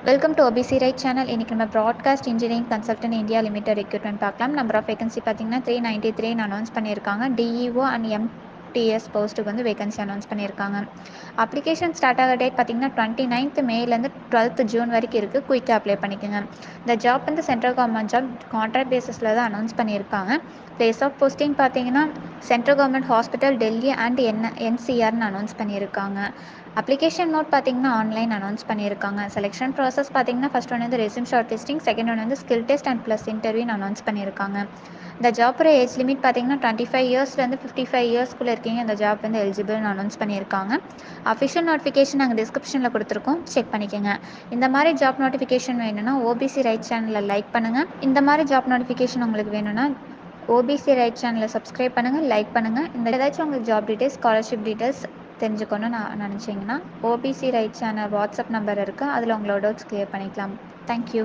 Welcome to OBC right channel. இன்றைக்கி நம்ம broadcast engineering consultant India limited recruitment பார்க்கலாம். Number of vacancy பார்த்தீங்கன்னா 393 announce பண்ணியிருக்காங்க. டிஇஓ அண்ட் எம்டிஎஸ் போஸ்ட்டுக்கு வந்து வேகன்சி அனௌன்ஸ் பண்ணியிருக்காங்க. அப்ளிகேஷன் ஸ்டார்ட் ஆகிற டேட் பார்த்தீங்கன்னா 29th மேலேருந்து 12th ஜூன் வரைக்கும் இருக்குது. குயிக்காக அப்ளை பண்ணிக்கோங்க. இந்த ஜாப் வந்து சென்ட்ரல் கவர்மெண்ட் ஜாப், கான்ட்ராக்ட் பேசிஸில் தான் அனௌன்ஸ் பண்ணியிருக்காங்க. பிளேஸ் ஆஃப் போஸ்டிங் பார்த்தீங்கன்னா central government hospital Delhi and என்சிஆர்னு அனௌன்ஸ் பண்ணியிருக்காங்க. அப்ளிகேஷன் நோட் பார்த்தீங்கன்னா ஆன்லைன் அனௌன்ஸ் பண்ணியிருக்காங்க. செலெக்ஷன் ப்ராசஸ் பார்த்தீங்கன்னா ஃபர்ஸ்ட் ஒன் வந்து resume short listing, second one வந்து ஸ்கில் டெஸ்ட் அண்ட் ப்ளஸ் இன்டர்வியூன்னு அனௌன்ஸ் பண்ணியிருக்காங்க. இந்த ஜாப்போட ஏஜ் லிமிட் பார்த்தீங்கன்னா 25 இயர்ஸ்லேருந்து 55 இயர்ஸ்க்குள்ளே இருக்கீங்க இந்த ஜாப் வந்து எலிஜிபிள்னு அனௌன்ஸ் பண்ணியிருக்காங்க. அஃபிஷியல் நோட்டிஃபிகேஷன் நாங்கள் டிஸ்கிரிப்ஷனில் கொடுத்துருக்கோம், செக் பண்ணிக்கோங்க. இந்த மாதிரி ஜாப் நோட்டிஃபிகேஷன் வேணும்னா ஓபிசி ரைட் சேனலில் லைக் பண்ணுங்கள். இந்த மாதிரி ஜாப் நோட்டிஃபிகேஷன் உங்களுக்கு வேணும்னா ஓபிசி ரைட் சேனலை சப்ஸ்கிரைப் பண்ணுங்கள், லைக் பண்ணுங்கள். இந்த ஏதாச்சும் உங்களுக்கு ஜாப் டீட்டெயில்ஸ், ஸ்காலர்ஷிப் டீட்டெயில்ஸ் தெரிஞ்சுக்கணும்னு நினச்சிங்கன்னா OBC right channel WhatsApp number இருக்குது, அதில் உங்களோட டவுட்ஸ் கிளியர் பண்ணிக்கலாம். தேங்க்யூ.